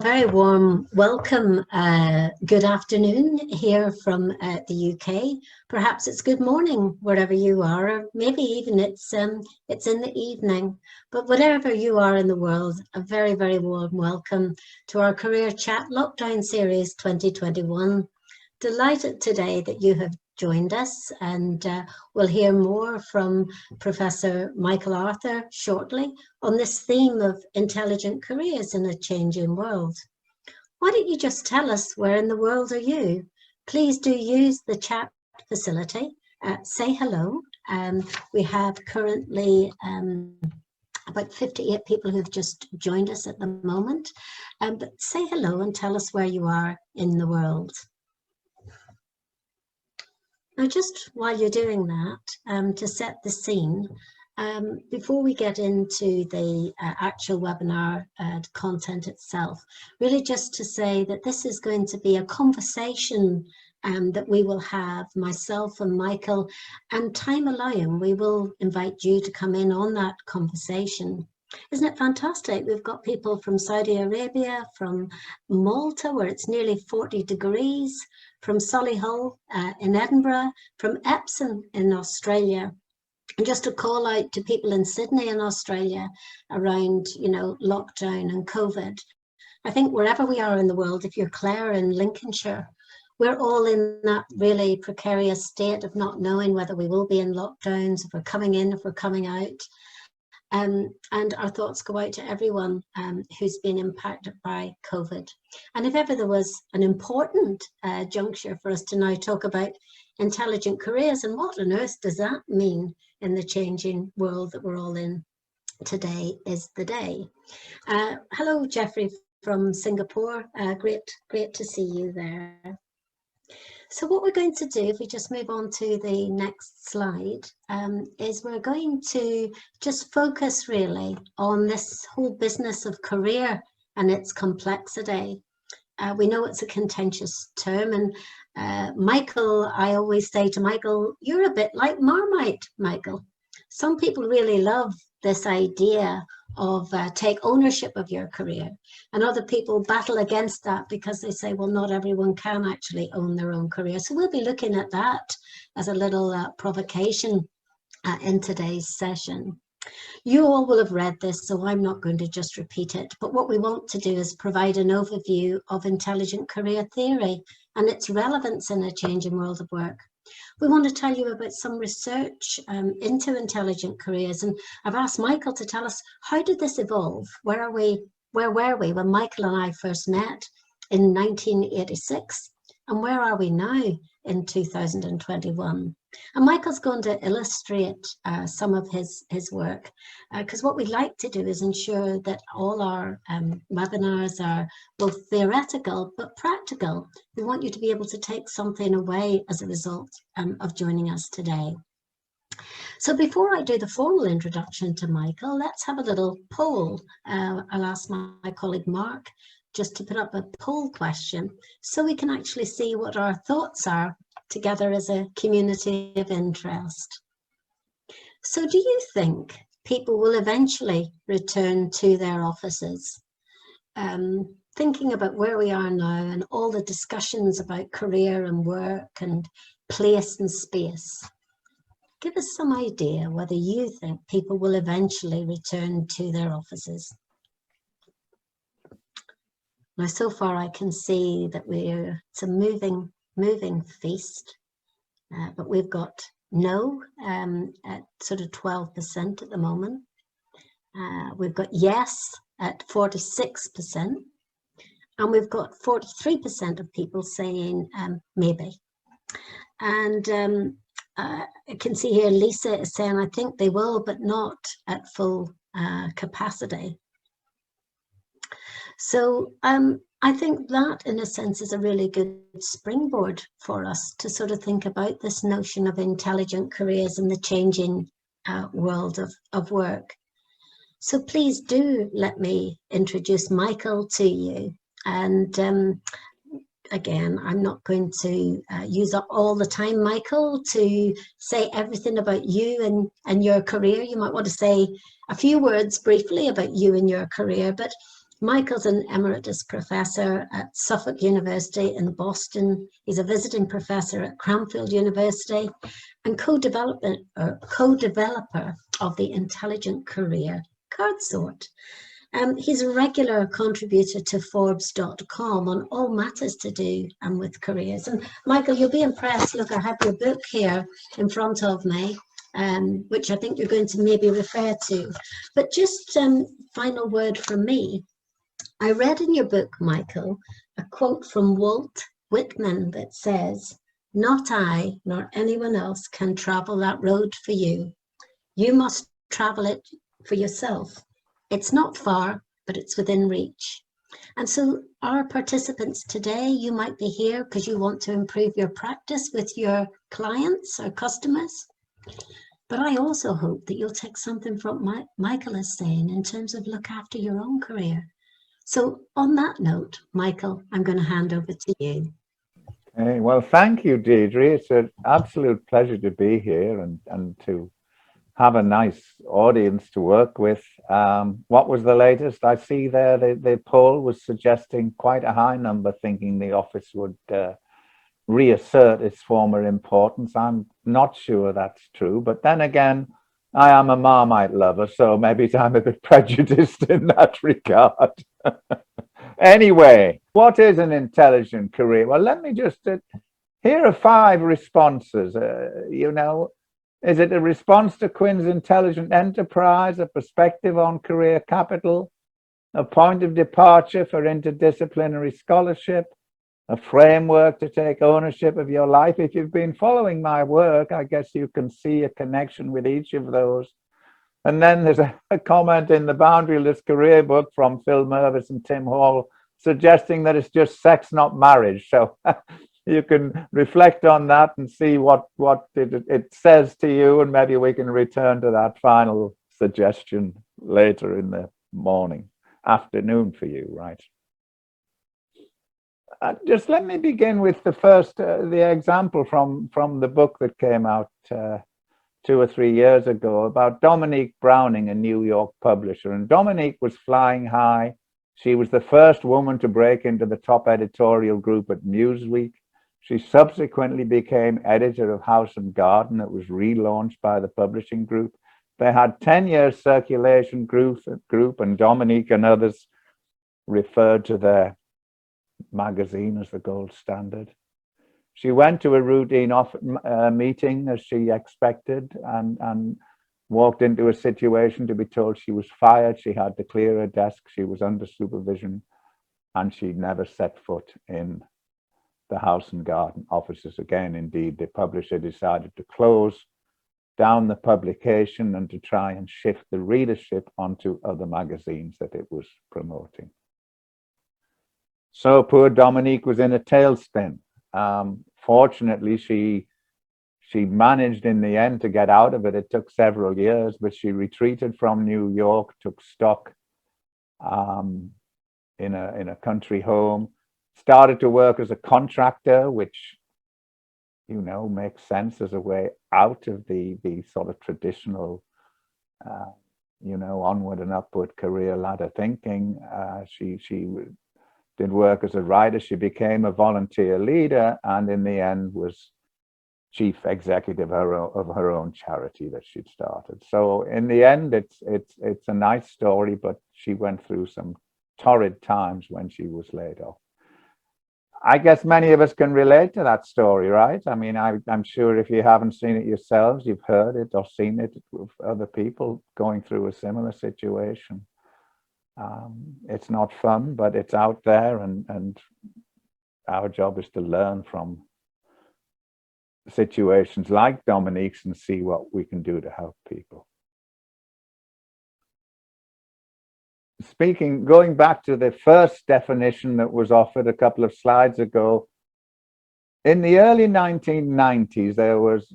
Very warm welcome. Good afternoon here from the UK. Perhaps it's good morning wherever you are, or maybe even it's in the evening. But whatever you are in the world, a very, very warm welcome to our Career Chat Lockdown Series 2021. Delighted today that you have joined us, and we'll hear more from Professor Michael Arthur shortly on this theme of intelligent careers in a changing world. Why don't you just tell us where in the world are you? Please do use the chat facility. Say hello. We have currently about 58 people who've just joined us at the moment. But say hello and tell us where you are in the world. Now, just while you're doing that, to set the scene, before we get into the actual webinar content itself, really just to say that this is going to be a conversation that we will have, myself and Michael, and time allowing, we will invite you to come in on that conversation. Isn't it fantastic? We've got people from Saudi Arabia, from Malta, where it's nearly 40 degrees, from Solihull in Edinburgh, from Epsom in Australia. And just a call out to people in Sydney in Australia around, lockdown and COVID. I think wherever we are in the world, if you're Clare in Lincolnshire, we're all in that really precarious state of not knowing whether we will be in lockdowns, if we're coming in, if we're coming out. And our thoughts go out to everyone who's been impacted by COVID. And if ever there was an important juncture for us to now talk about intelligent careers, and what on earth does that mean in the changing world that we're all in, today is the day. Hello, Jeffrey from Singapore. Great to see you there. So what we're going to do, if we just move on to the next slide, is we're going to just focus really on this whole business of career and its complexity. We know it's a contentious term, and Michael, I always say to Michael, you're a bit like Marmite, Michael. Some people really love this idea of take ownership of your career, and other people battle against that because they say, well, not everyone can actually own their own career. So we'll be looking at that as a little provocation in today's session. You all will have read this, so I'm not going to just repeat it, but what we want to do is provide an overview of intelligent career theory and its relevance in a changing world of work. We want to tell you about some research into intelligent careers, and I've asked Michael to tell us, how did this evolve? Where were we when Michael and I first met in 1986, and where are we now in 2021? And Michael's going to illustrate some of his work, because what we'd like to do is ensure that all our webinars are both theoretical but practical. We want you to be able to take something away as a result of joining us today. So before I do the formal introduction to Michael, let's have a little poll. I'll ask my colleague Mark just to put up a poll question so we can actually see what our thoughts are together as a community of interest. So do you think people will eventually return to their offices? Thinking about where we are now and all the discussions about career and work and place and space, give us some idea whether you think people will eventually return to their offices. Now, so far I can see that it's a moving feast, but we've got no at sort of 12% at the moment. We've got yes at 46%, and we've got 43% of people saying maybe. And I can see here Lisa is saying, I think they will, but not at full capacity. So I think that, in a sense, is a really good springboard for us to sort of think about this notion of intelligent careers in the changing world of work. So please do let me introduce Michael to you. And again, I'm not going to use up all the time, Michael, to say everything about you and your career. You might want to say a few words briefly about you and your career, but Michael's an emeritus professor at Suffolk University in Boston. He's a visiting professor at Cranfield University and co-developer of the Intelligent Career card sort. He's a regular contributor to Forbes.com on all matters to do with careers. And Michael, you'll be impressed. Look, I have your book here in front of me, which I think you're going to maybe refer to. But just final word from me. I read in your book, Michael, a quote from Walt Whitman that says, "Not I nor anyone else can travel that road for you. You must travel it for yourself. It's not far, but it's within reach." And so our participants today, you might be here because you want to improve your practice with your clients or customers. But I also hope that you'll take something from what Michael is saying in terms of look after your own career. So on that note, Michael, I'm going to hand over to you. Okay, well, thank you, Deirdre. It's an absolute pleasure to be here and to have a nice audience to work with. What was the latest? I see there the poll was suggesting quite a high number thinking the office would reassert its former importance. I'm not sure that's true, but then again, I am a Marmite lover, so maybe I'm a bit prejudiced in that regard. Anyway, what is an intelligent career? Well, let me just, here are 5 responses. Is it a response to Quinn's intelligent enterprise, a perspective on career capital, a point of departure for interdisciplinary scholarship, a framework to take ownership of your life? If you've been following my work, I guess you can see a connection with each of those. And then there's a comment in the Boundaryless Career book from Phil Mervis and Tim Hall suggesting that it's just sex, not marriage. So you can reflect on that and see what it says to you, and maybe we can return to that final suggestion later in the afternoon for you, right? Just let me begin with the example from the book that came out 2 or 3 years ago about Dominique Browning, a New York publisher. And Dominique was flying high. She was the first woman to break into the top editorial group at Newsweek. She subsequently became editor of House and Garden. That was relaunched by the publishing group. They had 10-year circulation group, and Dominique and others referred to their magazine as the gold standard. She went to a routine meeting as she expected and walked into a situation to be told she was fired. She had to clear her desk. She was under supervision, and she never set foot in the House and Garden offices again. Indeed, the publisher decided to close down the publication and to try and shift the readership onto other magazines that it was promoting. So poor Dominique was in a tailspin. Fortunately, she managed in the end to get out of it. It took several years, but she retreated from New York, took stock in a country home, started to work as a contractor, which makes sense as a way out of the sort of traditional onward and upward career ladder thinking. She did work as a writer. She became a volunteer leader, and in the end was chief executive of her own charity that she'd started. So in the end, it's a nice story, but she went through some torrid times when she was laid off. I guess many of us can relate to that story, right? I mean, I'm sure if you haven't seen it yourselves, you've heard it or seen it with other people going through a similar situation. It's not fun, but it's out there, and our job is to learn from situations like Dominique's and see what we can do to help people. Going back to the first definition that was offered a couple of slides ago, in the early 1990s, there was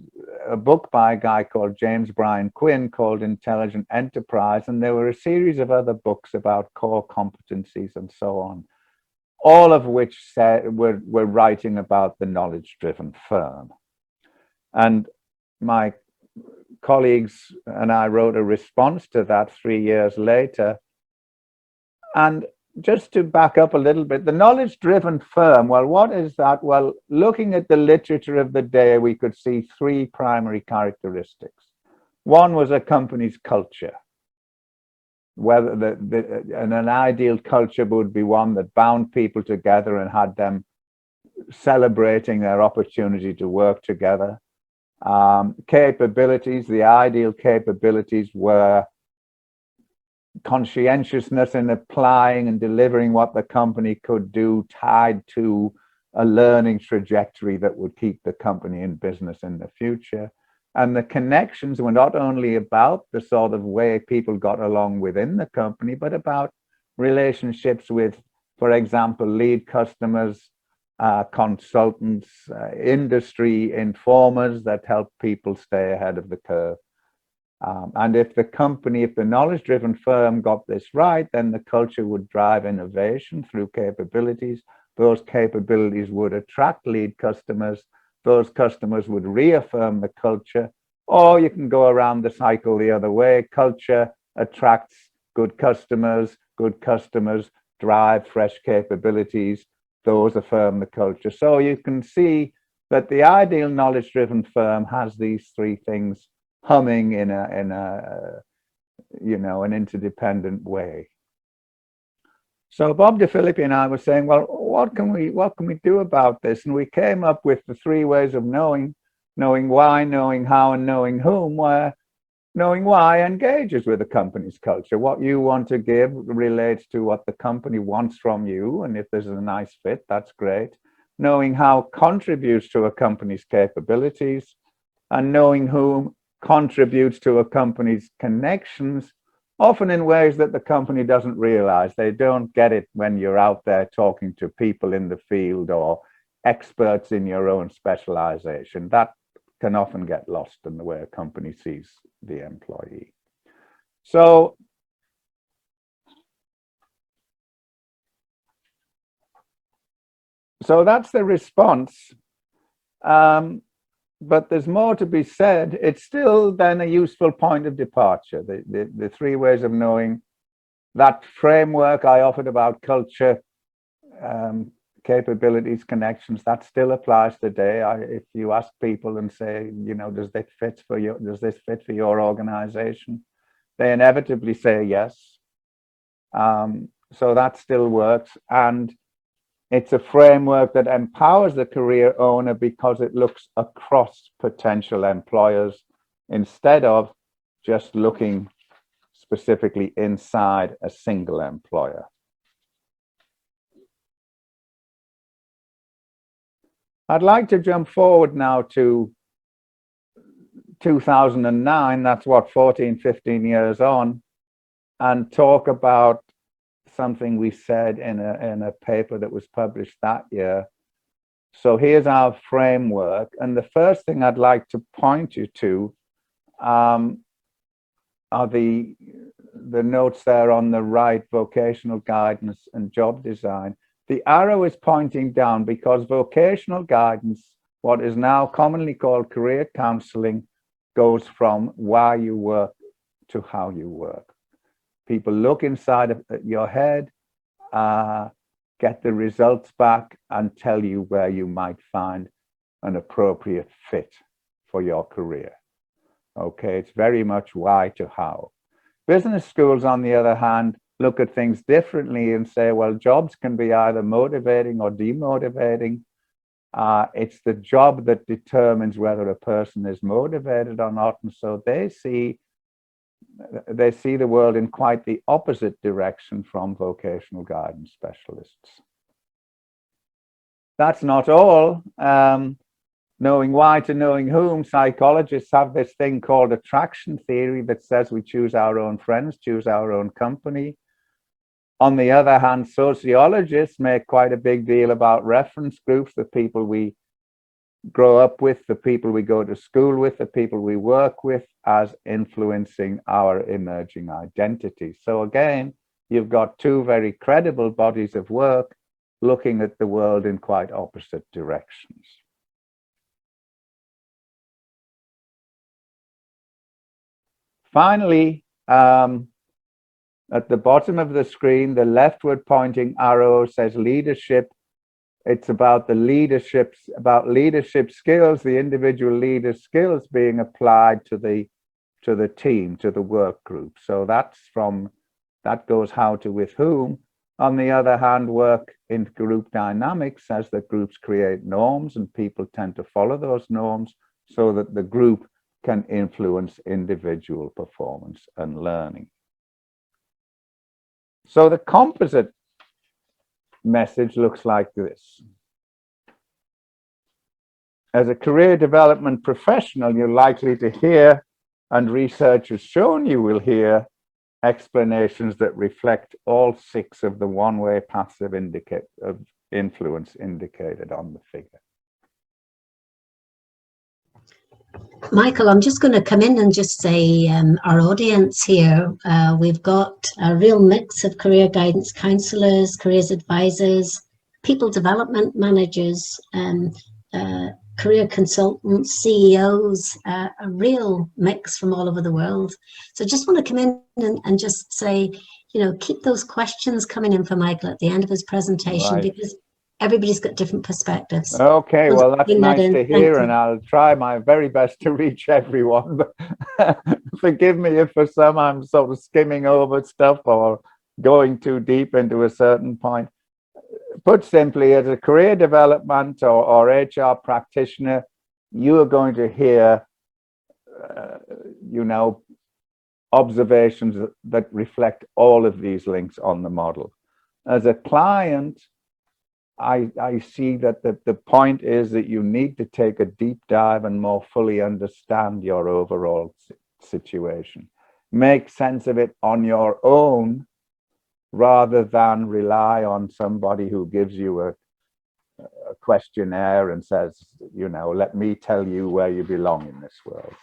a book by a guy called James Bryan Quinn called Intelligent Enterprise, and there were a series of other books about core competencies and so on, all of which were writing about the knowledge-driven firm. And my colleagues and I wrote a response to that 3 years later. And just to back up a little bit, the knowledge-driven firm, well, what is that? Well, looking at the literature of the day, we could see three primary characteristics. One was a company's culture. Whether and an ideal culture would be one that bound people together and had them celebrating their opportunity to work together. Capabilities, the ideal capabilities were conscientiousness in applying and delivering what the company could do, tied to a learning trajectory that would keep the company in business in the future. And the connections were not only about the sort of way people got along within the company, but about relationships with, for example, lead customers, consultants, industry informers that help people stay ahead of the curve. And if the knowledge-driven firm got this right, then the culture would drive innovation through capabilities. Those capabilities would attract lead customers. Those customers would reaffirm the culture. Or you can go around the cycle the other way. Culture attracts good customers drive fresh capabilities. Those affirm the culture. So you can see that the ideal knowledge-driven firm has these three things humming in an interdependent way. So Bob DeFilippi and I were saying, well, what can we do about this? And we came up with the three ways of knowing why, knowing how, and knowing whom, where knowing why engages with the company's culture. What you want to give relates to what the company wants from you. And if there's a nice fit, that's great. Knowing how contributes to a company's capabilities, and knowing whom contributes to a company's connections, often in ways that the company doesn't realize. They don't get it when you're out there talking to people in the field or experts in your own specialization. That can often get lost in the way a company sees the employee. So that's the response. But there's more to be said. It's still then a useful point of departure. The three ways of knowing, that framework I offered about culture, capabilities, connections, that still applies today. If you ask people and say, does this fit for your organization? They inevitably say yes. So that still works. And it's a framework that empowers the career owner because it looks across potential employers instead of just looking specifically inside a single employer. I'd like to jump forward now to 2009, that's what, 14, 15 years on, and talk about something we said in a paper that was published that year. So here's our framework. And the first thing I'd like to point you to are the notes there on the right, vocational guidance and job design. The arrow is pointing down because vocational guidance, what is now commonly called career counseling, goes from why you work to how you work. People look inside of your head, get the results back, and tell you where you might find an appropriate fit for your career. Okay, it's very much why to how. Business schools, on the other hand, look at things differently and say, well, jobs can be either motivating or demotivating. It's the job that determines whether a person is motivated or not. And so they see the world in quite the opposite direction from vocational guidance specialists. That's not all. Knowing why to knowing whom, psychologists have this thing called attraction theory that says we choose our own friends, choose our own company. On the other hand, sociologists make quite a big deal about reference groups, the people we grow up with, the people we go to school with, the people we work with, as influencing our emerging identity. So again, you've got two very credible bodies of work looking at the world in quite opposite directions. Finally, At the bottom of the screen, the leftward pointing arrow says leadership. It's about leadership skills, the individual leader's skills being applied to the team, to the work group. So that goes how to with whom. On the other hand, work in group dynamics says that groups create norms and people tend to follow those norms so that the group can influence individual performance and learning. So the composite message looks like this. As a career development professional, you're likely to hear, and research has shown you will hear, explanations that reflect all 6 of the one-way paths of influence indicated on the figure. Michael, I'm just going to come in and just say our audience here, we've got a real mix of career guidance counselors, careers advisors, people development managers, career consultants, CEOs, a real mix from all over the world. So I just want to come in and just say, you know, keep those questions coming in for Michael at the end of his presentation, because everybody's got different perspectives. Okay, well, that's nice to hear, and I'll try my very best to reach everyone. But forgive me if for some I'm sort of skimming over stuff or going too deep into a certain point. Put simply, as a career development or HR practitioner, you are going to hear, you know, observations that reflect all of these links on the model. As a client, I see that the point is that you need to take a deep dive and more fully understand your overall situation. Make sense of it on your own, rather than rely on somebody who gives you a questionnaire and says, you know, let me tell you where you belong in this world.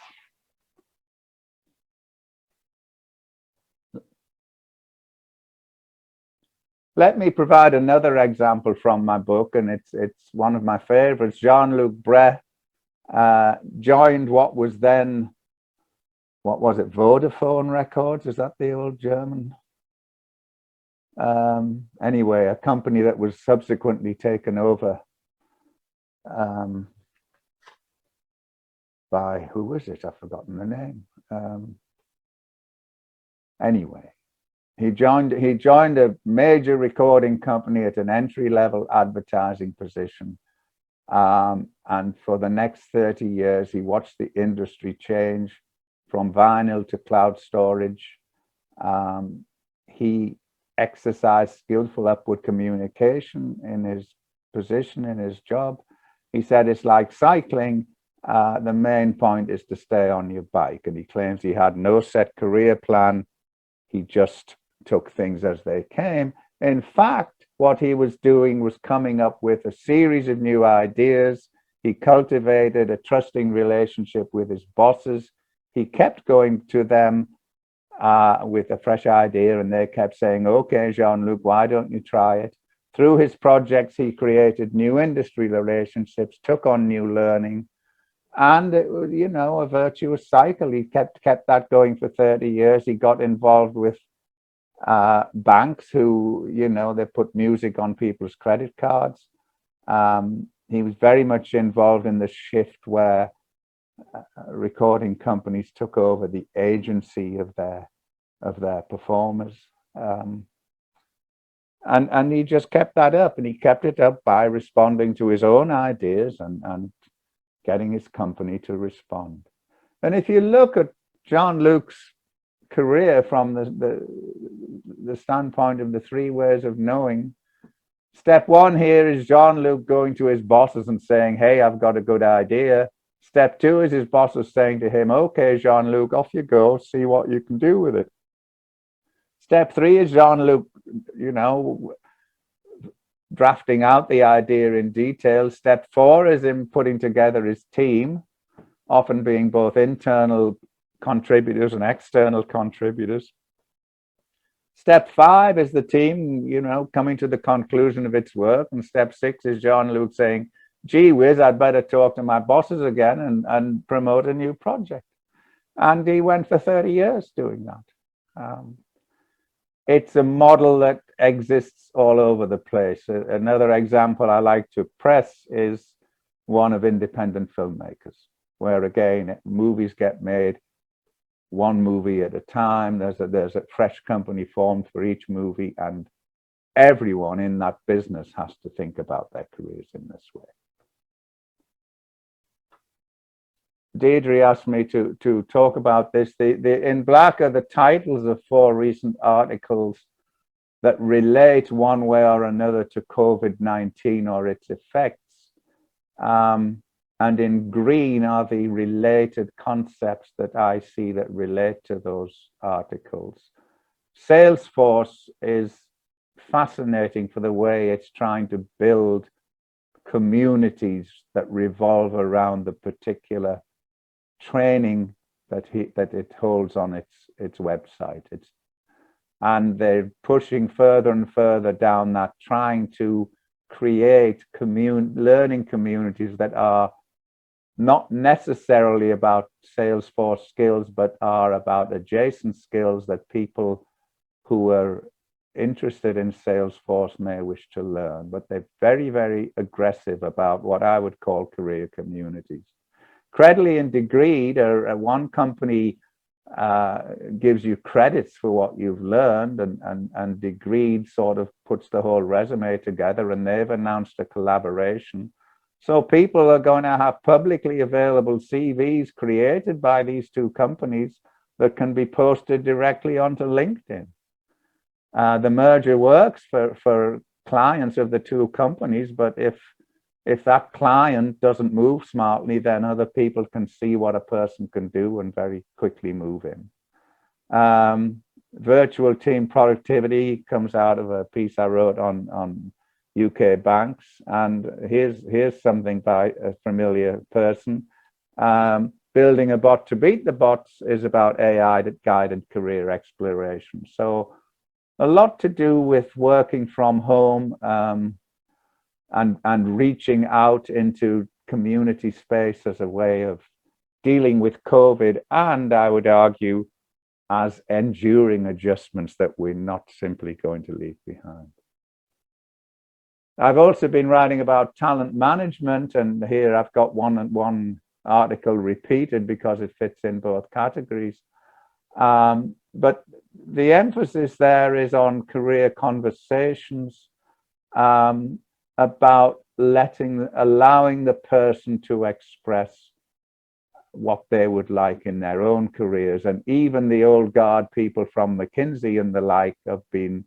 Let me provide another example from my book, and it's one of my favorites. Jean-Luc Bré joined what was then, what was it, Vodafone Records? Is that the old German? Anyway, a company that was subsequently taken over by, who was it? I've forgotten the name. Anyway, he joined a major recording company at an entry-level advertising position. And for the next 30 years, he watched the industry change from vinyl to cloud storage. He exercised skillful upward communication in his position, in his job. He said it's like cycling. The main point is to stay on your bike. And he claims he had no set career plan. He just took things as they came. In fact, what he was doing was coming up with a series of new ideas. He cultivated a trusting relationship with his bosses. He kept going to them with a fresh idea, and they kept saying, okay, Jean-Luc, why don't you try it? Through his projects, he created new industry relationships, took on new learning, and it was, you know, a virtuous cycle. He kept that going for 30 years. He got involved with banks who, you know, they put music on people's credit cards. He was very much involved in the shift where recording companies took over the agency of their performers, and he just kept that up, and he kept it up by responding to his own ideas and getting his company to respond. And if you look at Jean-Luc's career from the standpoint of the 3 ways of knowing, step 1 here is Jean-Luc going to his bosses and saying, hey, I've got a good idea. Step 2 is his bosses saying to him, okay, Jean-Luc, off you go, see what you can do with it. Step 3 is Jean-Luc, you know, drafting out the idea in detail. Step 4 is him putting together his team, often being both internal contributors and external contributors. Step 5 is the team, you know, coming to the conclusion of its work. And step 6 is Jean-Luc saying, gee whiz, I'd better talk to my bosses again and promote a new project. And he went for 30 years doing that. it's a model that exists all over the place. Another example I like to press is one of independent filmmakers, where again, movies get made one movie at a time. There's a fresh company formed for each movie, and everyone in that business has to think about their careers in this way. Deirdre asked me to talk about this. In black are the titles of 4 recent articles that relate one way or another to COVID-19 or its effects. And in green are the related concepts that I see that relate to those articles. Salesforce is fascinating for the way it's trying to build communities that revolve around the particular training that it holds on its website. And they're pushing further and further down that, trying to create learning communities that are not necessarily about Salesforce skills, but are about adjacent skills that people who are interested in Salesforce may wish to learn. But they're very, very aggressive about what I would call career communities. Credly and Degreed are one company gives you credits for what you've learned, and Degreed sort of puts the whole resume together, and they've announced a collaboration. So people are going to have publicly available CVs created by these 2 companies that can be posted directly onto LinkedIn. The merger works for clients of the 2 companies, but if that client doesn't move smartly, then other people can see what a person can do and very quickly move in. Virtual team productivity comes out of a piece I wrote on UK banks, and here's something by a familiar person. Building a bot to beat the bots is about AI-guided career exploration. So a lot to do with working from home, and reaching out into community space as a way of dealing with COVID, and I would argue as enduring adjustments that we're not simply going to leave behind. I've also been writing about talent management, and here I've got one article repeated because it fits in both categories. But the emphasis there is on career conversations, about allowing the person to express what they would like in their own careers. And even the old guard people from McKinsey and the like have been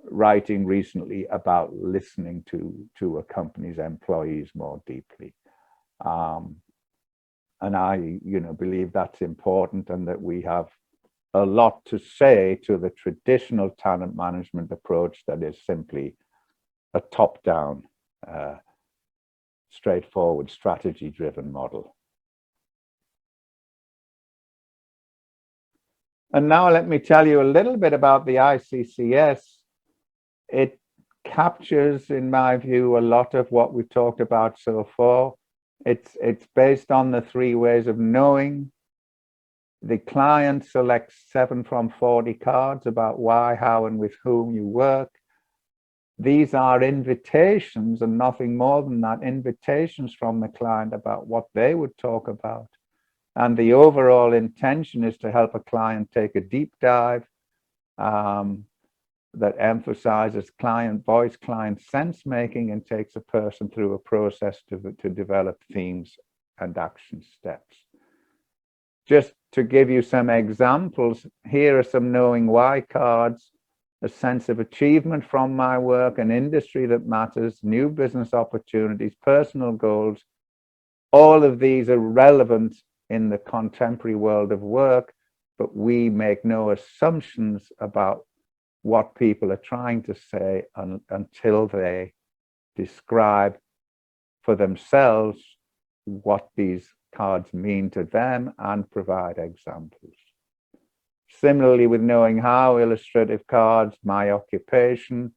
writing recently about listening to a company's employees more deeply. And I believe that's important, and that we have a lot to say to the traditional talent management approach that is simply a top-down, straightforward, strategy-driven model. And now let me tell you a little bit about the ICCS. It captures, in my view, a lot of what we've talked about so far. It's based on the 3 ways of knowing. The client selects 7 from 40 cards about why, how, and with whom you work. These are invitations and nothing more than that, invitations from the client about what they would talk about. And the overall intention is to help a client take a deep dive that emphasizes client voice, client sense making, and takes a person through a process to develop themes and action steps. Just to give you some examples, here are some knowing why cards: a sense of achievement from my work, an industry that matters, new business opportunities, personal goals. All of these are relevant in the contemporary world of work, but we make no assumptions about what people are trying to say until they describe for themselves what these cards mean to them and provide examples. Similarly, with knowing how, illustrative cards: my occupation,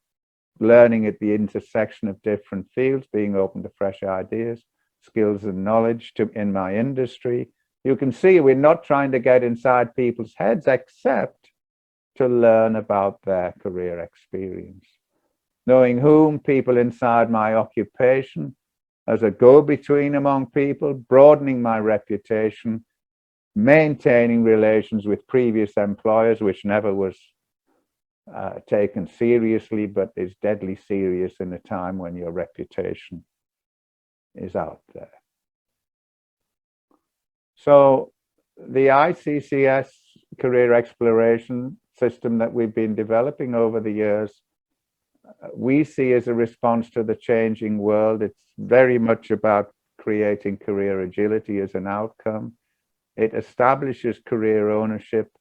learning at the intersection of different fields, being open to fresh ideas, skills and knowledge in my industry. You can see we're not trying to get inside people's heads, except to learn about their career experience, knowing whom people inside my occupation as a go-between among people, broadening my reputation, maintaining relations with previous employers, which never was taken seriously, but is deadly serious in a time when your reputation is out there. So the ICCS career exploration system that we've been developing over the years, we see as a response to the changing world. It's very much about creating career agility as an outcome. It establishes career ownership,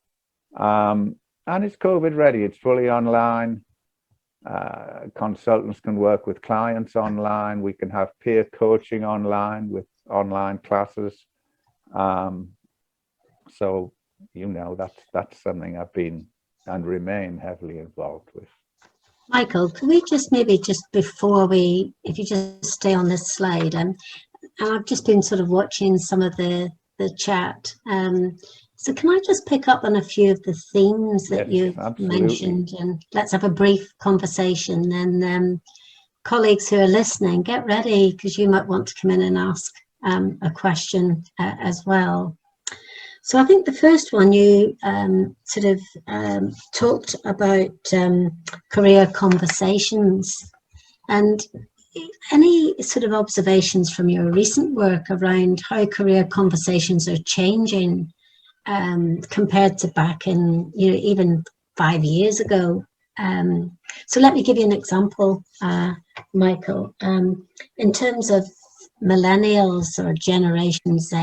and it's COVID ready. It's fully online. Consultants can work with clients online. We can have peer coaching online with online classes. So, you know, that's something I've been and remain heavily involved with. Michael, could we just maybe just before we, if you just stay on this slide, and I've just been sort of watching some of the chat. So can I just pick up on a few of the themes that you've mentioned, and let's have a brief conversation. And colleagues who are listening, get ready, because you might want to come in and ask a question as well. So I think the first one, you sort of talked about career conversations, and any sort of observations from your recent work around how career conversations are changing compared to back in, you know, even 5 years ago. So let me give you an example, Michael. In terms of millennials or Generation Z,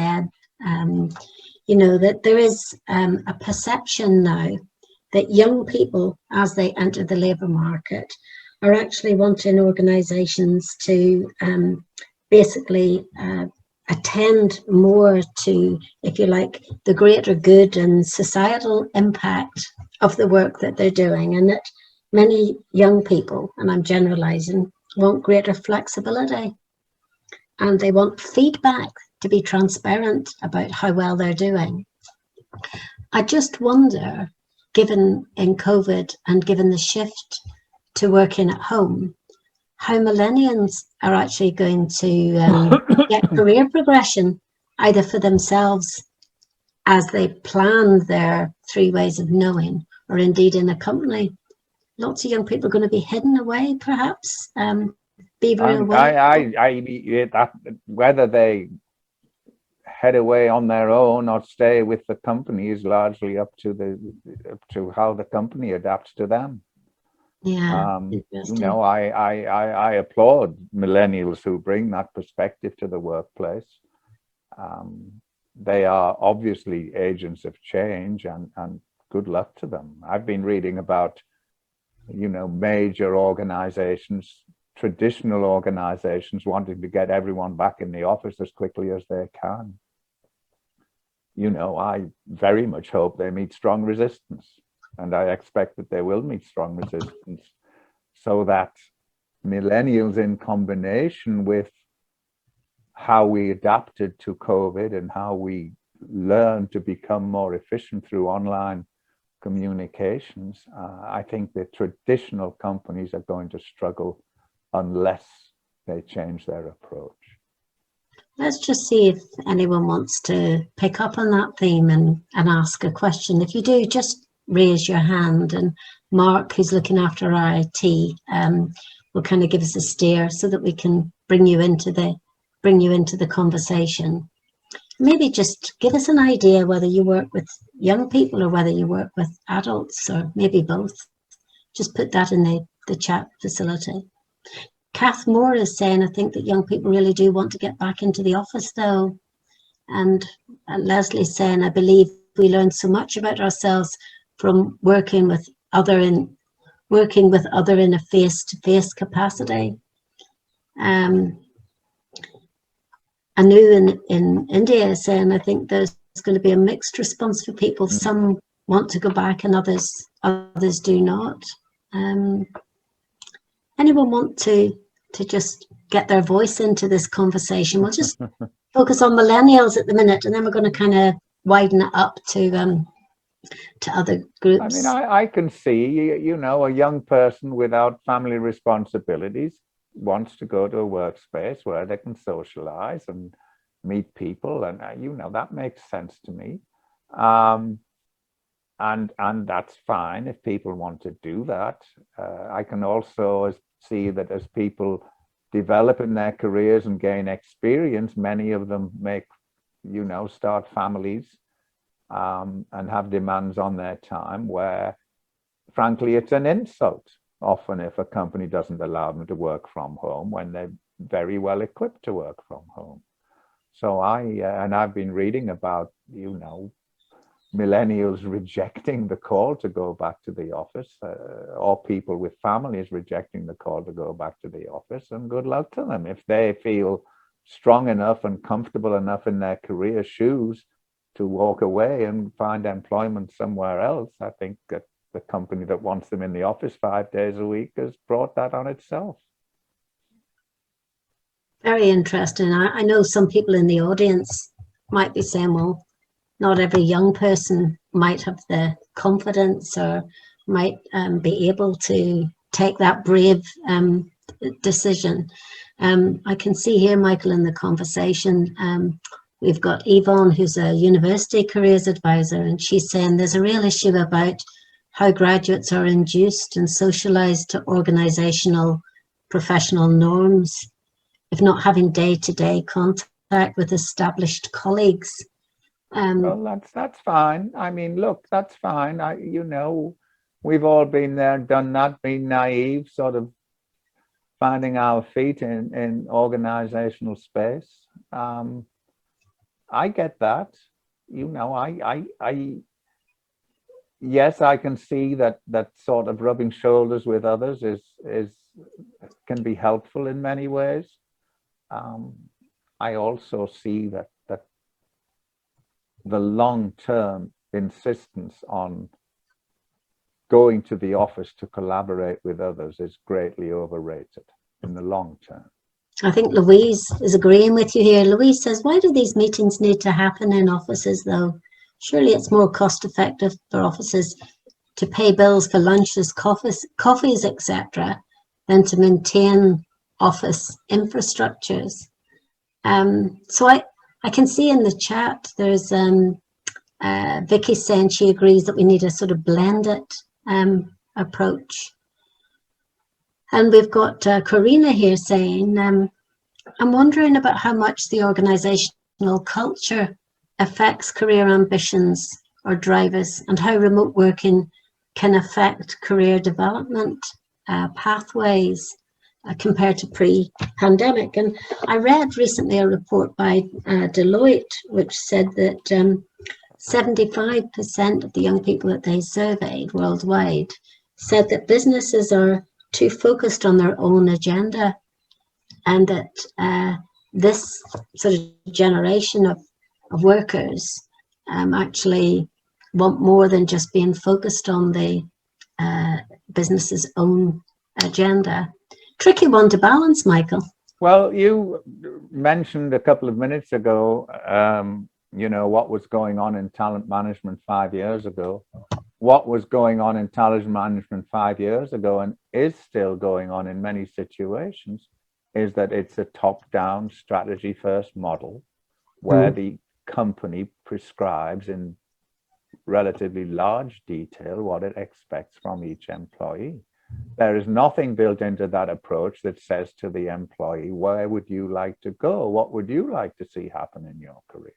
you know, that there is a perception now that young people, as they enter the labour market, are actually wanting organisations to basically attend more to, if you like, the greater good and societal impact of the work that they're doing, and that many young people, and I'm generalising, want greater flexibility, and they want feedback to be transparent about how well they're doing. I just wonder, given in COVID and given the shift to working at home, how millennials are actually going to get career progression, either for themselves as they plan their 3 ways of knowing, or indeed in a company. Lots of young people are going to be hidden away, perhaps. Be very aware. Whether they head away on their own or stay with the company is largely up to how the company adapts to them. Yeah, you know, I applaud millennials who bring that perspective to the workplace. They are obviously agents of change, and good luck to them. I've been reading about, you know, major organizations, traditional organizations, wanting to get everyone back in the office as quickly as they can. You know, I very much hope they meet strong resistance, and I expect that they will meet strong resistance, so that millennials, in combination with how we adapted to COVID and how we learned to become more efficient through online communications, I think the traditional companies are going to struggle unless they change their approach. Let's just see if anyone wants to pick up on that theme and ask a question. If you do, just raise your hand, and Mark, who's looking after our IT, will kind of give us a steer so that we can bring you into the conversation. Maybe just give us an idea whether you work with young people or whether you work with adults, or maybe both. Just put that in the chat facility. Kath Moore is saying, I think that young people really do want to get back into the office though. And Leslie's saying, I believe we learn so much about ourselves from working with other in a face-to-face capacity. Anu in India is saying, I think there's going to be a mixed response for people. Some want to go back and others do not. Anyone want to just get their voice into this conversation? We'll just focus on millennials at the minute, and then we're going to kind of widen it up to to other I groups? mean, I can see, you know, a young person without family responsibilities wants to go to a workspace where they can socialize and meet people, and you know, that makes sense to me. Um, and that's fine if people want to do that. I can also see that as people develop in their careers and gain experience, many of them make, you know, start families, and have demands on their time where, frankly, it's an insult often if a company doesn't allow them to work from home when they're very well equipped to work from home. So and I've been reading about, you know, millennials rejecting the call to go back to the office, or people with families rejecting the call to go back to the office, and good luck to them. If they feel strong enough and comfortable enough in their career shoes to walk away and find employment somewhere else, I think that the company that wants them in the office 5 days a week has brought that on itself. Very interesting. I know some people in the audience might be saying, well, not every young person might have the confidence or might be able to take that brave decision. I can see here, Michael, in the conversation, we've got Yvonne, who's a university careers advisor, and she's saying there's a real issue about how graduates are induced and socialized to organizational professional norms, if not having day-to-day contact with established colleagues. Well, that's fine. I mean, look, that's fine. You know, we've all been there, done that, been naive, sort of finding our feet in organizational space. I get that. You know, yes, I can see that sort of rubbing shoulders with others is can be helpful in many ways. I also see that the long-term insistence on going to the office to collaborate with others is greatly overrated in the long term. I think Louise is agreeing with you here. Louise says, why do these meetings need to happen in offices though? Surely it's more cost effective for offices to pay bills for lunches, coffees, etc., than to maintain office infrastructures. So I can see in the chat, there's Vicky saying she agrees that we need a sort of blended approach. And we've got Karina here saying, I'm wondering about how much the organizational culture affects career ambitions or drivers, and how remote working can affect career development pathways compared to pre-pandemic. And I read recently a report by Deloitte, which said that 75% of the young people that they surveyed worldwide said that businesses are too focused on their own agenda, and that this sort of generation of workers actually want more than just being focused on the business's own agenda. Tricky one to balance, Michael. Well, you mentioned a couple of minutes ago, you know, what was going on in talent management 5 years ago. What was going on in talent management 5 years ago, and is still going on in many situations, is that it's a top-down strategy first model where the company prescribes in relatively large detail what it expects from each employee. There is nothing built into that approach that says to the employee, where would you like to go? What would you like to see happen in your career?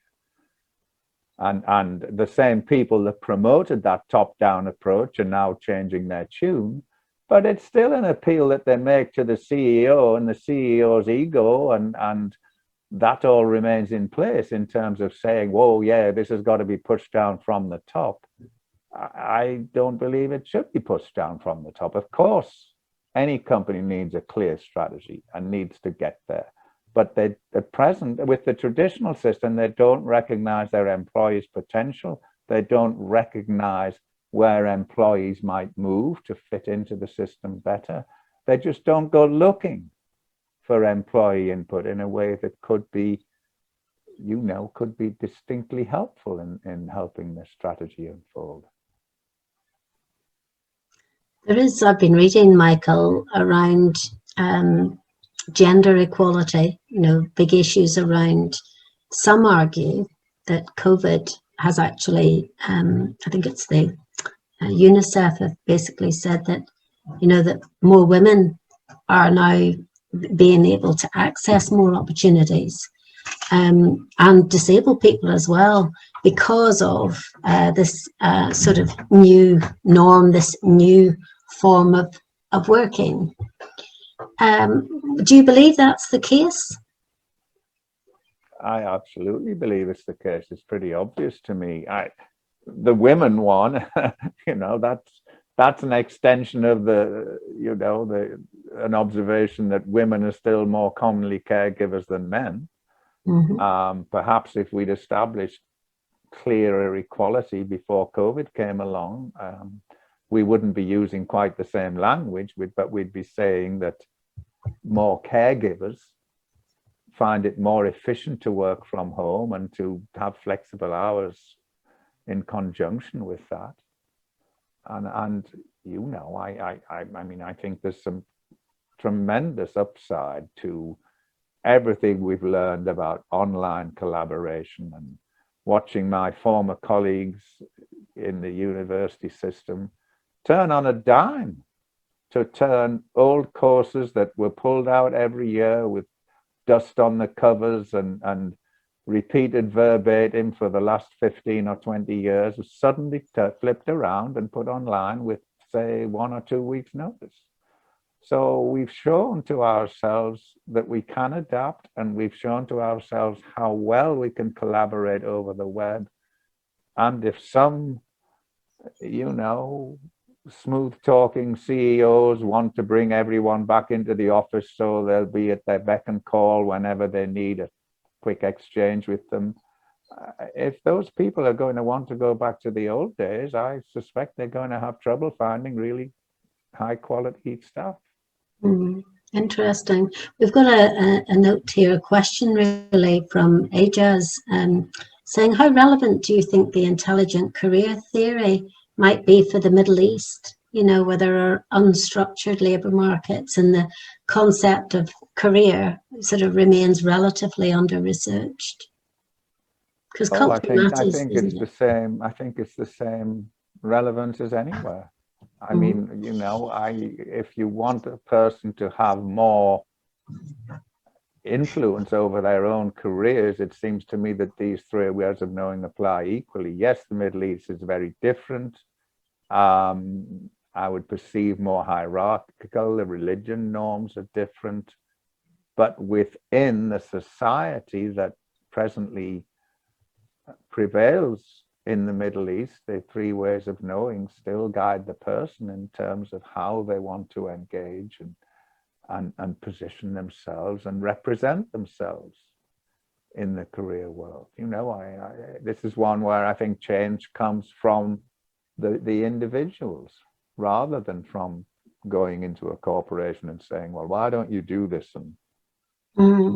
And the same people that promoted that top-down approach are now changing their tune, but it's still an appeal that they make to the CEO and the CEO's ego, and that all remains in place in terms of saying, whoa, yeah, this has got to be pushed down from the top. I don't believe it should be pushed down from the top. Of course, any company needs a clear strategy and needs to get there. But they, at present, with the traditional system, they don't recognize their employees' potential. They don't recognize where employees might move to fit into the system better. They just don't go looking for employee input in a way that could be, you know, could be distinctly helpful in helping the strategy unfold. There is, I've been reading, Michael, around gender equality, you know, big issues around. Some argue that COVID has actually, I think it's the UNICEF have basically said that, you know, that more women are now being able to access more opportunities, and disabled people as well, because of this sort of new norm, this new form of working. Do you believe that's the case? I absolutely believe it's the case. It's pretty obvious to me. The women one, you know, that's an extension of the, you know, an observation that women are still more commonly caregivers than men. Mm-hmm. Perhaps if we'd established clearer equality before COVID came along, we wouldn't be using quite the same language, but we'd be saying that more caregivers find it more efficient to work from home and to have flexible hours in conjunction with that. And you know, I mean, I think there's some tremendous upside to everything we've learned about online collaboration, and watching my former colleagues in the university system turn on a dime to turn old courses that were pulled out every year with dust on the covers and repeated verbatim for the last 15 or 20 years, was suddenly flipped around and put online with, say, 1 or 2 weeks notice. So we've shown to ourselves that we can adapt, and we've shown to ourselves how well we can collaborate over the web. And if some, you know, smooth talking CEOs want to bring everyone back into the office so they'll be at their beck and call whenever they need a quick exchange with them, if those people are going to want to go back to the old days, I suspect they're going to have trouble finding really high quality staff. Interesting. We've got a note here, a question really from Ajaz, saying, how relevant do you think the intelligent career theory might be for the Middle East, you know, where there are unstructured labour markets and the concept of career sort of remains relatively under-researched? Because culture matters, I think it's the same. I think it's the same relevance as anywhere. I mean, you know, if you want a person to have more influence over their own careers, it seems to me that these 3 ways of knowing apply equally. Yes, the Middle East is very different. I would perceive more hierarchical. The religion norms are different. But within the society that presently prevails in the Middle East, the 3 ways of knowing still guide the person in terms of how they want to engage and position themselves and represent themselves in the career world. You know, this is one where I think change comes from the individuals rather than from going into a corporation and saying, well, why don't you do this? And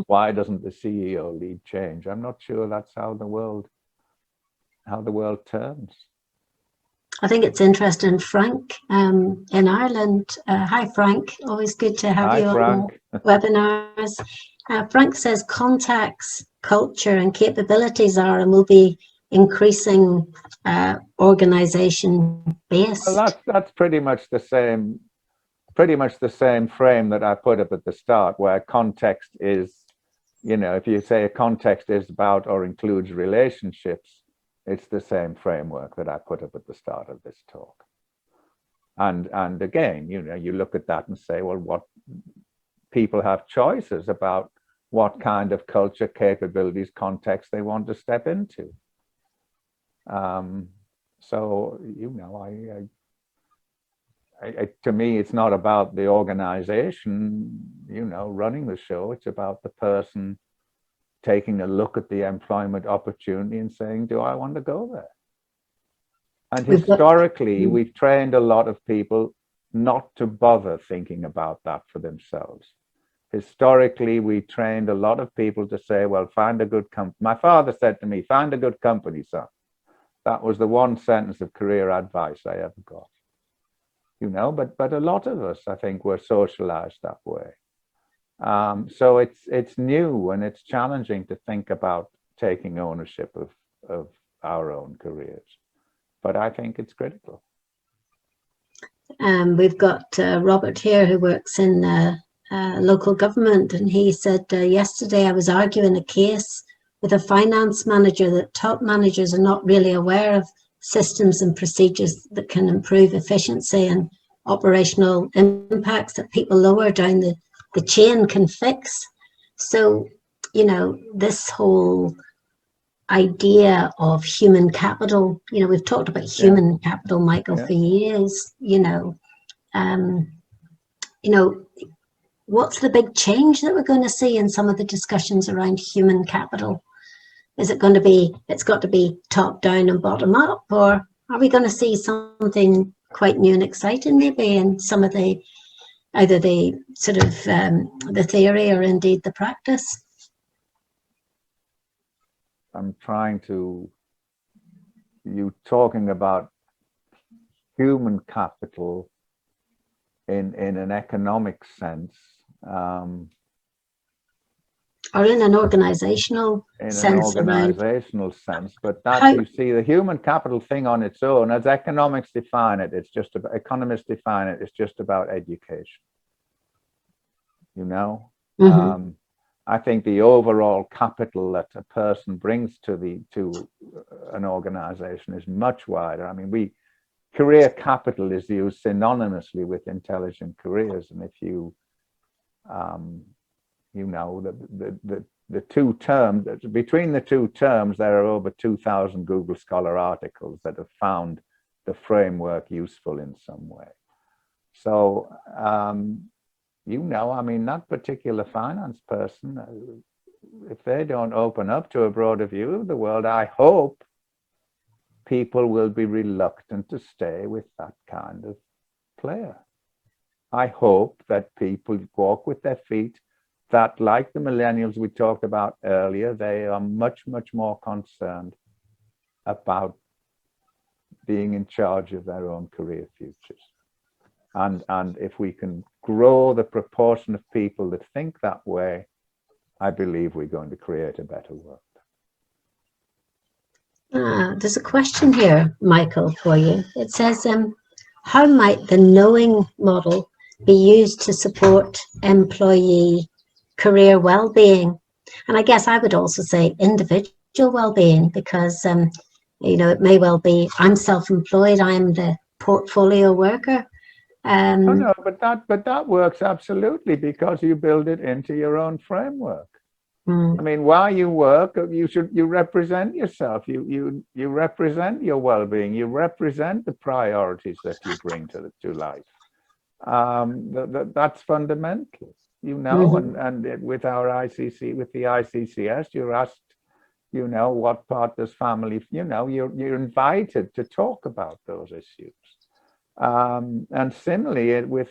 why doesn't the CEO lead change? I'm not sure that's how the world turns. I think it's interesting. Frank in Ireland. Hi, Frank. Always good to have you on the webinars. Frank says contacts, culture, and capabilities are and will be increasing organization based. Well, that's pretty much the same frame that I put up at the start, where context is, you know, if you say a context is about or includes relationships, it's the same framework that I put up at the start of this talk. And again, you know, you look at that and say, well, what people have choices about what kind of culture, capabilities, context they want to step into. So, you know, to me, it's not about the organization, you know, running the show. It's about the person taking a look at the employment opportunity and saying, do I want to go there? And historically, we've trained a lot of people not to bother thinking about that for themselves. Historically, we trained a lot of people to say, well, find a good company. My father said to me, find a good company, son. That was the one sentence of career advice I ever got. but a lot of us, I think, were socialized that way. So it's new and it's challenging to think about taking ownership of our own careers, but I think it's critical. We've got Robert here who works in local government, and he said yesterday I was arguing a case with a finance manager that top managers are not really aware of systems and procedures that can improve efficiency and operational impacts that people lower down the chain can fix. So, this whole idea of human capital, we've talked about human capital, Michael, for years, what's the big change that we're going to see in some of the discussions around human capital? Is it going to be, it's got to be top down and bottom up, or are we going to see something quite new and exciting maybe in some of the, either the sort of the theory or indeed the practice? I'm trying to, you talking about human capital in an economic sense. Or in an organizational sense. But that you see the human capital thing on its own, as economics define it, it's just about, economists define it, it's just about education. I think the overall capital that a person brings to an organization is much wider. I mean, career capital is used synonymously with intelligent careers, and if you the two terms, between the two terms, there are over 2,000 Google Scholar articles that have found the framework useful in some way. So, I mean, that particular finance person, if they don't open up to a broader view of the world, I hope people will be reluctant to stay with that kind of player. I hope that people walk with their feet, that like the millennials we talked about earlier, they are much, much more concerned about being in charge of their own career futures. And if we can grow the proportion of people that think that way, I believe we're going to create a better world. There's a question here, Michael, for you. It says, how might the knowing model be used to support employee career well-being? And I guess I would also say individual well-being, because, it may well be I'm self-employed, I'm the portfolio worker. No, but that works absolutely, because you build it into your own framework. I mean, while you work, you represent yourself. You represent your well-being. You represent the priorities that you bring to life. That's fundamental, and with our with the ICCS, you're asked, what part does family, you're invited to talk about those issues. And similarly with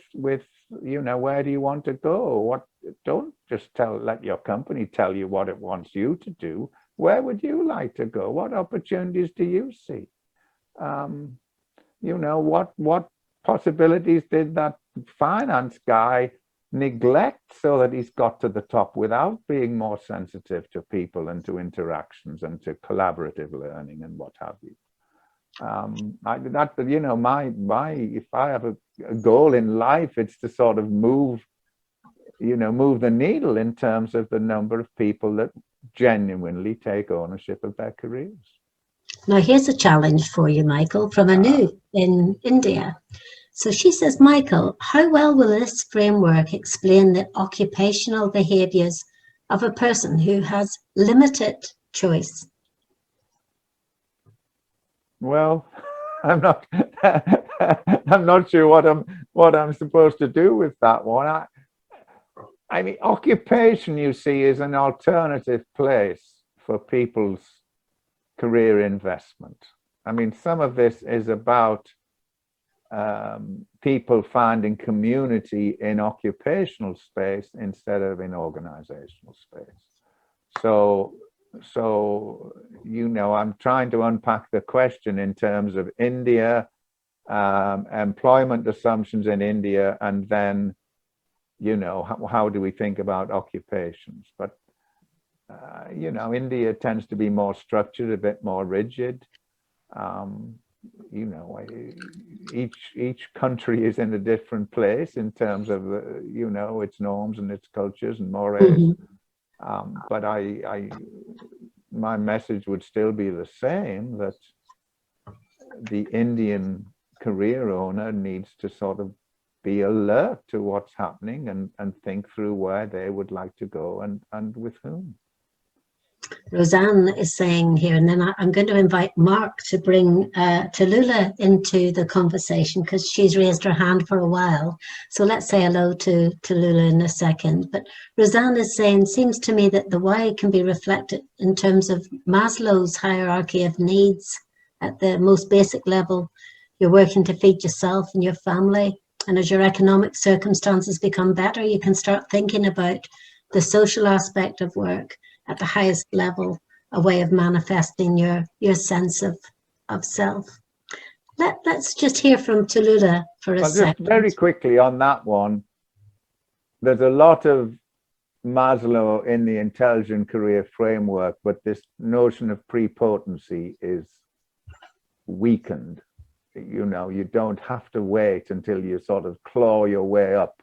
where do you want to go? Don't just let your company tell you what it wants you to do. Where would you like to go? What opportunities do you see? What possibilities did that finance guy neglect so that he's got to the top without being more sensitive to people and to interactions and to collaborative learning and what have you? If I have a goal in life, it's to sort of move the needle in terms of the number of people that genuinely take ownership of their careers. Now, here's a challenge for you, Michael, from Anu in India. So she says, Michael, how well will this framework explain the occupational behaviors of a person who has limited choice? Well, I'm not sure what I'm supposed to do with that one. I mean, occupation, you see, is an alternative place for people's career investment. I mean, some of this is about people finding community in occupational space instead of in organizational space. So I'm trying to unpack the question in terms of India, employment assumptions in India, and then, you know, how do we think about occupations? But, you know, India tends to be more structured, a bit more rigid. You know, each country is in a different place in terms of, you know, its norms and its cultures and mores. But my message would still be the same, that the Indian career owner needs to sort of be alert to what's happening and think through where they would like to go and with whom. Roseanne is saying here, and then I'm going to invite Mark to bring Tallulah into the conversation, because she's raised her hand for a while. So let's say hello to Tallulah in a second. But Roseanne is saying, seems to me that the why can be reflected in terms of Maslow's hierarchy of needs. At the most basic level, you're working to feed yourself and your family. And as your economic circumstances become better, you can start thinking about the social aspect of work at the highest level, a way of manifesting your sense of self. Let's just hear from Tallulah for a second. Just very quickly on that one, there's a lot of Maslow in the intelligent career framework, but this notion of prepotency is weakened. You know, you don't have to wait until you sort of claw your way up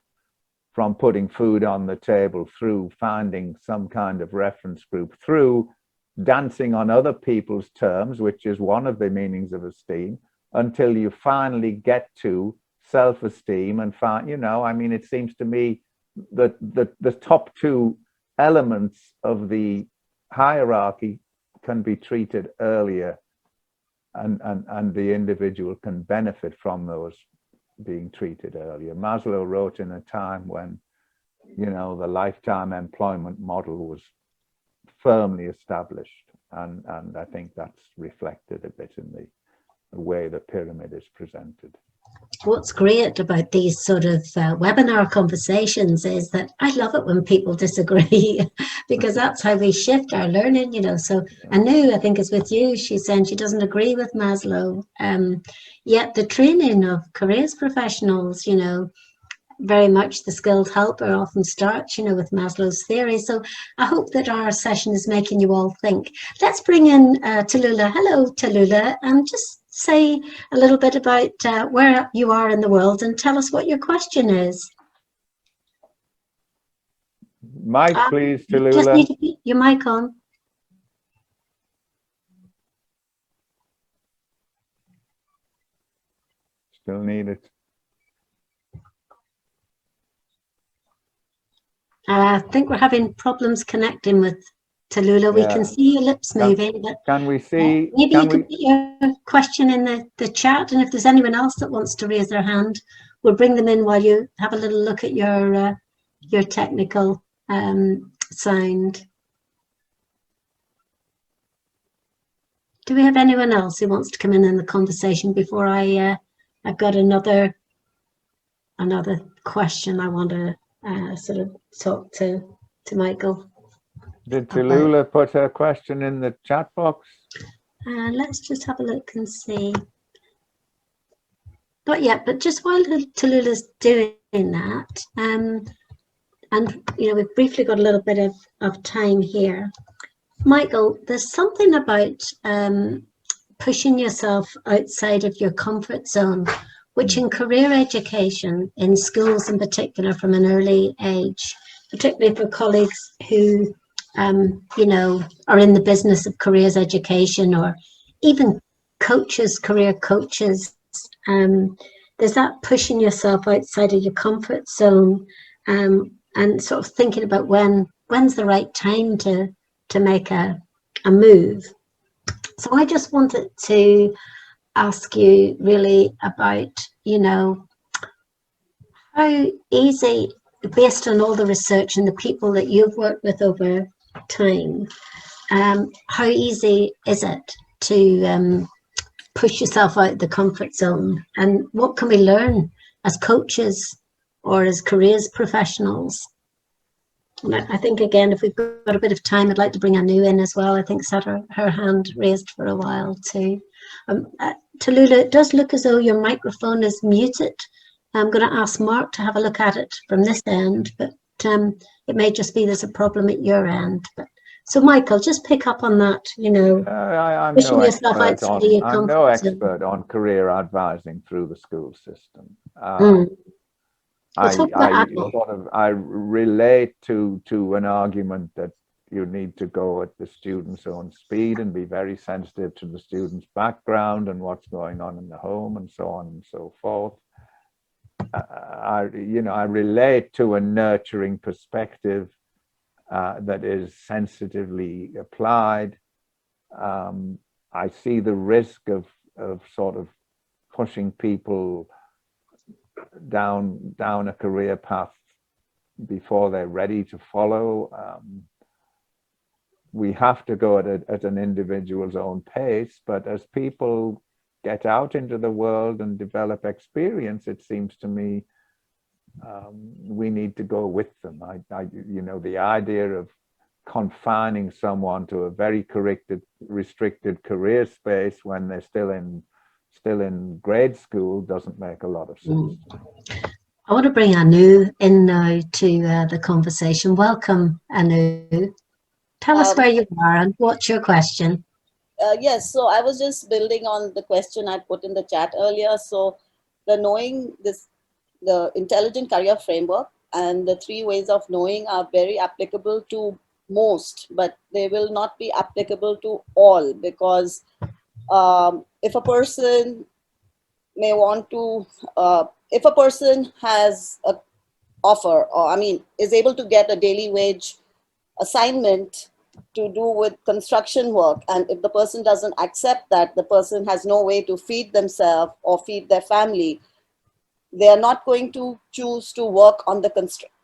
from putting food on the table, through finding some kind of reference group, through dancing on other people's terms, which is one of the meanings of esteem, until you finally get to self-esteem and find, you know, I mean, it seems to me that the top two elements of the hierarchy can be treated earlier, and the individual can benefit from those being treated earlier. Maslow wrote in a time when, you know, the lifetime employment model was firmly established, and I think that's reflected a bit in the way the pyramid is presented. What's great about these sort of webinar conversations is that I love it when people disagree, because that's how we shift our learning, you know. So Anu, I think, is with you. She's saying she doesn't agree with Maslow, yet the training of careers professionals, you know, very much the skilled helper often starts, you know, with Maslow's theory. So I hope that our session is making you all think. Let's bring in Tallulah. Hello, Tallulah, and just say a little bit about where you are in the world and tell us what your question is. Mic, please, Tallulah. Just need to keep your mic on. Still need it. I think we're having problems connecting with Tallulah. We can see your lips moving, but can we see? Maybe you can put your question in the chat, and if there's anyone else that wants to raise their hand, we'll bring them in while you have a little look at your technical sound. Do we have anyone else who wants to come in the conversation before I've got another question I want to sort of talk to Michael. Did Tallulah put her question in the chat box? Let's just have a look and see. Not yet, but just while Tallulah's doing that, and you know, we've briefly got a little bit of time here. Michael, there's something about pushing yourself outside of your comfort zone, which in career education, in schools in particular from an early age, particularly for colleagues who, you know, are in the business of careers education, or even coaches, career coaches, there's that pushing yourself outside of your comfort zone, and sort of thinking about when's the right time to make a move. So I just wanted to ask you really about, you know, how easy, based on all the research and the people that you've worked with over time, how easy is it to push yourself out of the comfort zone, and what can we learn as coaches or as careers professionals? And I think, again, if we've got a bit of time, I'd like to bring Anu in as well. I think she's had her hand raised for a while too. Tallulah, it does look as though your microphone is muted. I'm going to ask Mark to have a look at it from this end, but it may just be there's a problem at your end. But so, Michael, just pick up on that. I'm Pushing yourself outside of your comfort zone. expert on career advising through the school system. We'll talk about I relate to an argument that you need to go at the student's own speed and be very sensitive to the student's background and what's going on in the home and so on and so forth. I relate to a nurturing perspective that is sensitively applied. I see the risk of sort of pushing people down a career path before they're ready to follow. We have to go at an individual's own pace, but as people get out into the world and develop experience, it seems to me we need to go with them. The idea of confining someone to a very restricted career space when they're still in grade school doesn't make a lot of sense. I want to bring Anu in now to the conversation. Welcome, Anu. Tell us where you are and what's your question. Yes, so I was just building on the question I put in the chat earlier. So the intelligent career framework and the 3 ways of knowing are very applicable to most, but they will not be applicable to all, because if a person may want to, if a person has a offer, or is able to get a daily wage assignment to do with construction work, and if the person doesn't accept that, the person has no way to feed themselves or feed their family, they are not going to choose to work on the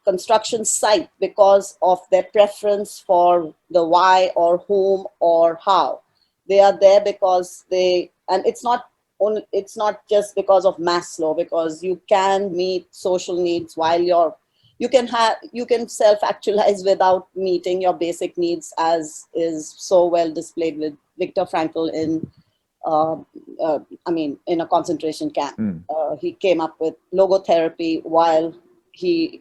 construction site because of their preference for the why or whom or how. They are there because and it's not just because of Maslow, because you can meet social needs while you can self-actualize without meeting your basic needs, as is so well displayed with Viktor Frankl in a concentration camp. He came up with logotherapy while he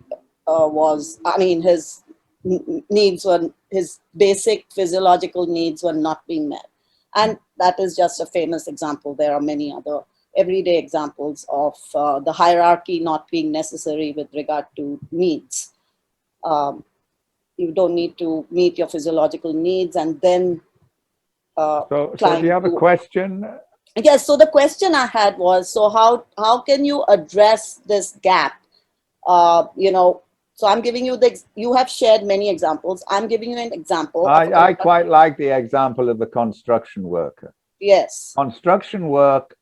his basic physiological needs were not being met. And that is just a famous example. There are many other everyday examples of the hierarchy not being necessary with regard to needs. You don't need to meet your physiological needs and then So do you have a question? Yes, so the question I had was, so how can you address this gap? So I'm giving you you have shared many examples. I'm giving you an example. I quite like the example of the construction worker. Yes. Construction work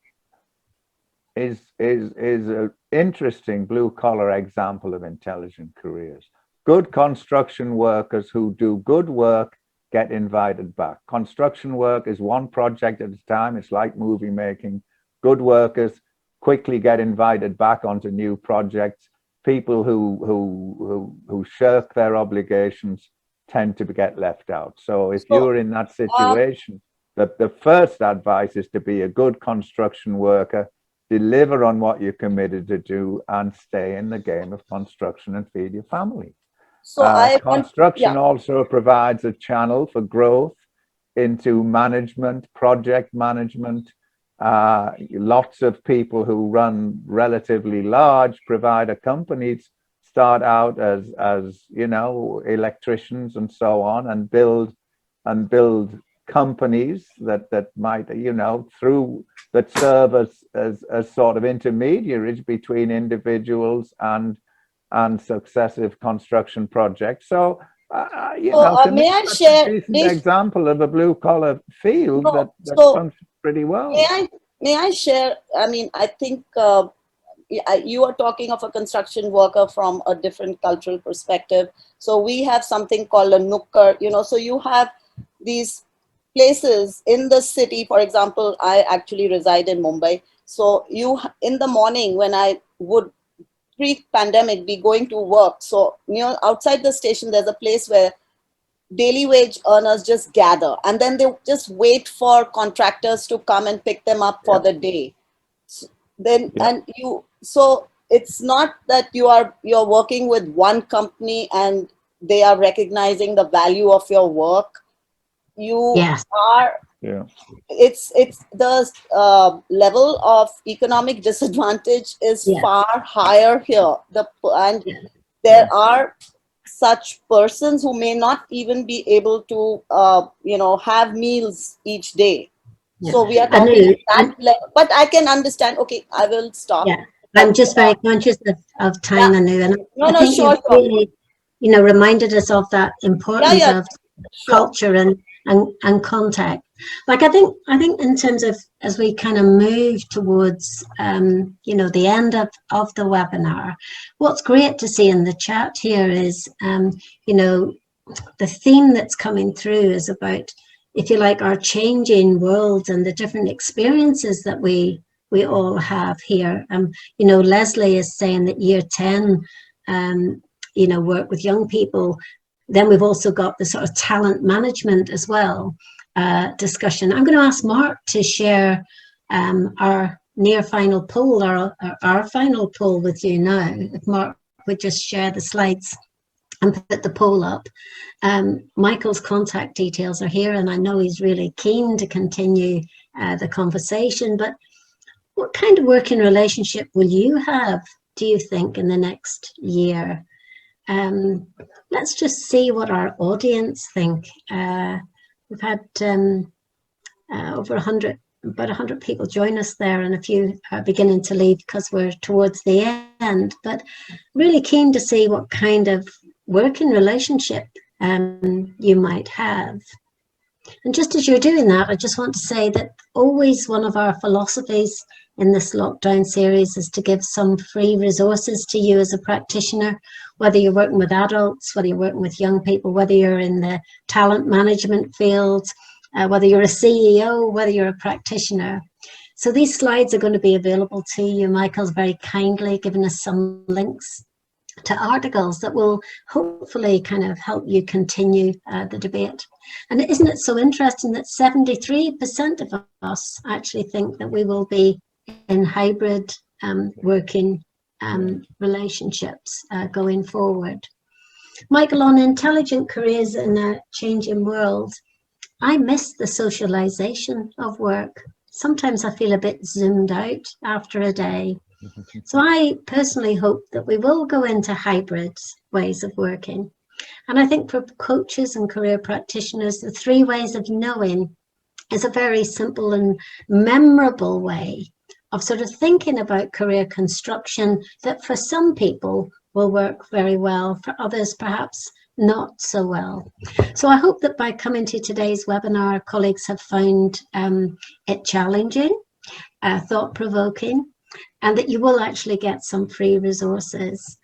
is an interesting blue-collar example of intelligent careers. Good construction workers who do good work get invited back. Construction work is one project at a time. It's like movie making. Good workers quickly get invited back onto new projects. People who shirk their obligations tend to get left out. So if you're in that situation, the first advice is to be a good construction worker, deliver on what you're committed to do, and stay in the game of construction and feed your family. So construction also provides a channel for growth into management, project management. Lots of people who run relatively large provider companies start out as electricians and so on, and build companies that might that serve as sort of intermediaries between individuals and successive construction projects. So may I share a decent example of a blue collar field that functions pretty well. May I share? I think you are talking of a construction worker from a different cultural perspective. So we have something called a nukkar. So you have these places in the city. For example, I actually reside in Mumbai. So in the morning when I would pre-pandemic be going to work, so outside the station there's a place where daily wage earners just gather, and then they just wait for contractors to come and pick them up for the day. Then and you, so it's not that you're working with one company and they are recognizing the value of your work. You Yes. are, it's the level of economic disadvantage is far higher here. And there are such persons who may not even be able to have meals each day. So we are talking at that level. But I can understand. Okay, I will stop. Yeah, I'm just very conscious of time, Anu, and I think sure, you've really, reminded us of that importance of culture and contact. Like I think in terms of as we kind of move towards the end of the webinar, what's great to see in the chat here is the theme that's coming through is about, if you like, our changing world and the different experiences that we all have here. Leslie is saying that year 10, work with young people. Then we've also got the sort of talent management as well discussion. I'm going to ask Mark to share our near final poll, or our final poll with you now. If Mark would just share the slides and put the poll up. Michael's contact details are here, and I know he's really keen to continue the conversation, but what kind of working relationship will you have, do you think, in the next year? Let's just see what our audience think. We've had over about 100 people join us there, and a few are beginning to leave because we're towards the end, but really keen to see what kind of working relationship you might have. And just as you're doing that, I just want to say that always one of our philosophies in this lockdown series is to give some free resources to you as a practitioner, whether you're working with adults, whether you're working with young people, whether you're in the talent management field, whether you're a CEO, whether you're a practitioner. So these slides are going to be available to you. Michael's very kindly given us some links to articles that will hopefully kind of help you continue the debate. And isn't it so interesting that 73% of us actually think that we will be in hybrid working relationships going forward. Michael, on intelligent careers in a changing world, I miss the socialization of work. Sometimes I feel a bit zoomed out after a day. So I personally hope that we will go into hybrid ways of working. And I think for coaches and career practitioners, the 3 ways of knowing is a very simple and memorable way of sort of thinking about career construction that for some people will work very well, for others perhaps not so well. So I hope that by coming to today's webinar, colleagues have found it challenging, thought-provoking, and that you will actually get some free resources.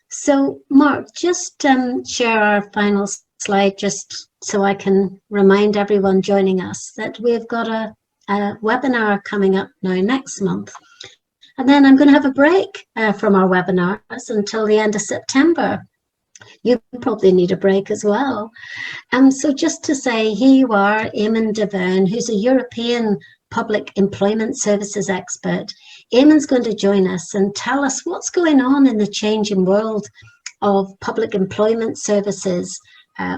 So Mark, just share our final slide just so I can remind everyone joining us that we've got a webinar coming up now next month. And then I'm going to have a break from our webinars until the end of September. You probably need a break as well. So just to say, here you are, Eamon Deverne, who's a European public employment services expert. Eamon's going to join us and tell us what's going on in the changing world of public employment services,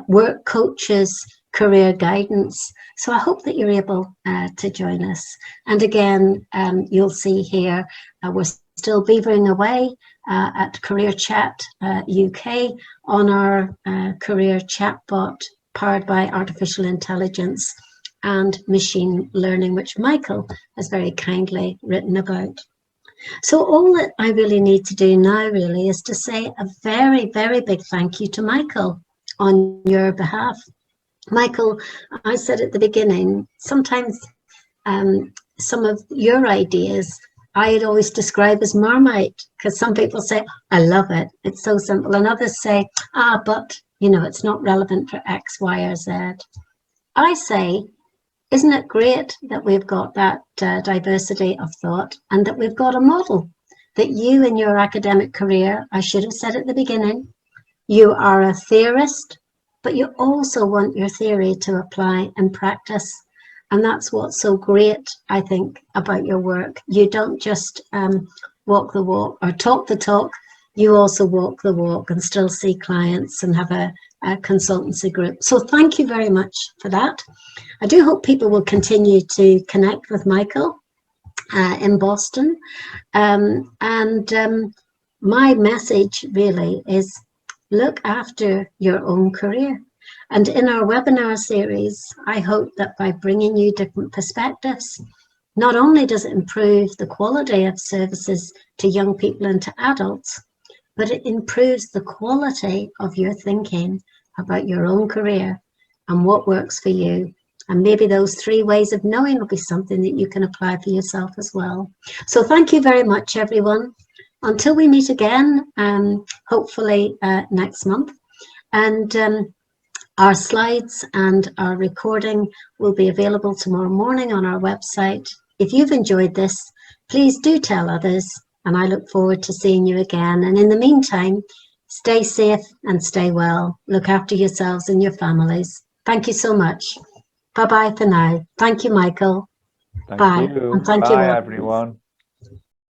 work coaches, career guidance. So I hope that you're able to join us. And again, you'll see here, we're still beavering away at Career Chat UK on our career chatbot powered by artificial intelligence and machine learning, which Michael has very kindly written about. So all that I really need to do now really is to say a very, very big thank you to Michael on your behalf. Michael, I said at the beginning, sometimes some of your ideas I'd always describe as Marmite, because some people say, I love it, it's so simple, and others say, but it's not relevant for X, Y, or Z. I say, isn't it great that we've got that diversity of thought, and that we've got a model that you in your academic career, I should have said at the beginning, you are a theorist, but you also want your theory to apply in practice. And that's what's so great, I think, about your work. You don't just walk the walk or talk the talk, you also walk the walk and still see clients and have a consultancy group. So thank you very much for that. I do hope people will continue to connect with Michael in Boston. My message really is look after your own career. And in our webinar series, I hope that by bringing you different perspectives, not only does it improve the quality of services to young people and to adults, but it improves the quality of your thinking about your own career and what works for you. And maybe those 3 ways of knowing will be something that you can apply for yourself as well. So thank you very much, everyone. Until we meet again, hopefully next month. And our slides and our recording will be available tomorrow morning on our website. If you've enjoyed this, please do tell others, and I look forward to seeing you again. And in the meantime, stay safe and stay well. Look after yourselves and your families. Thank you so much. Bye-bye for now. Thank you, Michael. Thank Bye. you. And thank you Bye, all. everyone.